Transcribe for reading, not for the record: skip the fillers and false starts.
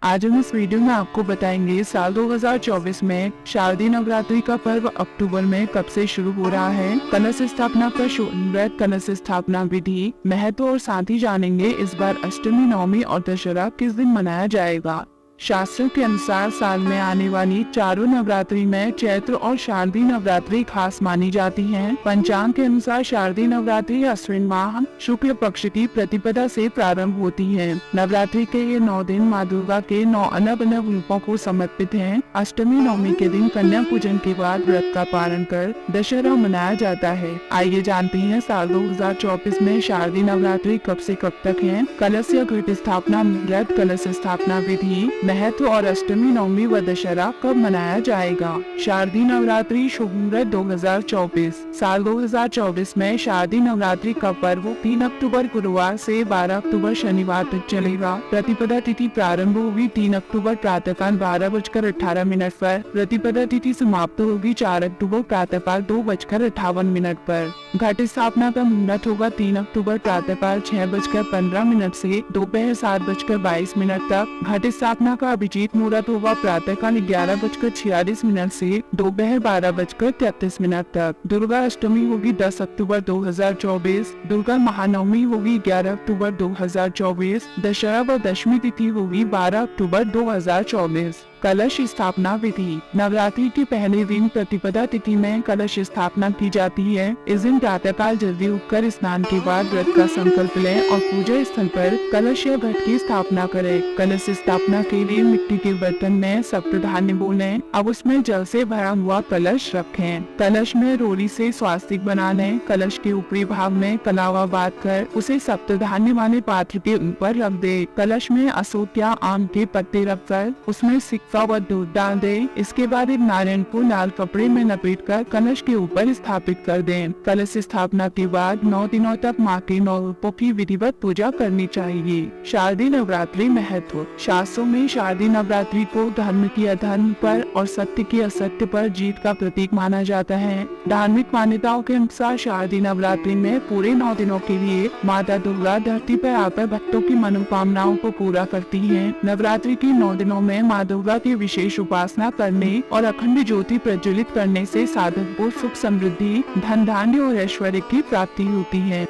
आज हम इस वीडियो में आपको बताएंगे साल 2024 में शारदीय नवरात्रि का पर्व अक्टूबर में कब से शुरू हो रहा है। कलश स्थापना पर व्रत, कलश स्थापना विधि, महत्व और साथ ही जानेंगे इस बार अष्टमी, नवमी और दशहरा किस दिन मनाया जाएगा। शास्त्रों के अनुसार साल में आने वाली चारों नवरात्रि में चैत्र और शारदीय नवरात्रि खास मानी जाती हैं। पंचांग के अनुसार शारदीय नवरात्रि अश्विन माह शुक्ल पक्ष की प्रतिपदा से प्रारंभ होती है। नवरात्रि के ये 9 दिन माँ दुर्गा के 9 अलग अलग रूपों को समर्पित हैं। अष्टमी नवमी के दिन कन्या पूजन के बाद व्रत का पालन कर दशहरा मनाया जाता है। आइए जानते हैं साल 2024 में शारदीय नवरात्रि कब से कब तक है। कलश या घट स्थापना व्रत, कलश स्थापना विधि, महत्व और अष्टमी, नवमी व दशहरा कब मनाया जाएगा। शारदीय नवरात्रि शुभ मुहूर्त 2024। साल 2024 में शारदीय नवरात्रि का पर्व 3 अक्टूबर गुरुवार से 12 अक्टूबर शनिवार तक चलेगा। प्रतिपदा तिथि प्रारंभ होगी 3 अक्टूबर प्रातःकाल 12:18 पर। प्रतिपदा तिथि समाप्त होगी 4 अक्टूबर प्रातःकाल 2:58 पर। घट स्थापना का मुहूर्त होगा 3 अक्टूबर प्रातःकाल 6:15 से दोपहर 7:22 तक। घट स्थापना का अभिजीत मुहूर्त होगा प्रातःकाल 11:46 से दोपहर 12:33 तक। दुर्गा अष्टमी होगी 10 अक्टूबर 2024। दुर्गा महानवमी होगी 11 अक्टूबर 2024। दशहरा व दशमी तिथि होगी 12 अक्टूबर 2024। कलश स्थापना विधि। नवरात्रि के पहले दिन प्रतिपदा तिथि में कलश स्थापना की जाती है। इस दिन प्रातःकाल जल्दी उठकर स्नान के बाद व्रत का संकल्प लें और पूजा स्थल पर कलश या घट की स्थापना करें। कलश स्थापना के लिए मिट्टी के बर्तन में सप्तधान्य बोलें। अब उसमें जल से भरा हुआ कलश रखें। कलश में रोली से स्वास्तिक बना लें। कलश के ऊपरी भाग में कलावा बांध कर उसे सप्तधान्य वाले पात्र के ऊपर रख दे। कलश में अशोक या आम के पत्ते रखकर उसमें व दूध डाल दें। इसके बाद एक नारियल को लाल कपड़े में लपेटकर कलश के ऊपर स्थापित कर दें। कलश स्थापना के बाद 9 दिनों तक माँ के 9 रूपों की विधिवत पूजा करनी चाहिए। शारदीय नवरात्रि महत्व। शास्त्रों में शारदीय नवरात्रि को धर्म की अधर्म पर और सत्य की असत्य पर जीत का प्रतीक माना जाता है। धार्मिक मान्यताओं के अनुसार शारदीय नवरात्रि में पूरे 9 दिनों के लिए माता दुर्गा धरती पर आकर भक्तों की मनोकामनाओं को पूरा करती है। नवरात्रि के 9 दिनों में माँ दुर्गा की विशेष उपासना करने और अखंड ज्योति प्रज्वलित करने से साधक को सुख, समृद्धि, धन, धान्य और ऐश्वर्य की प्राप्ति होती है।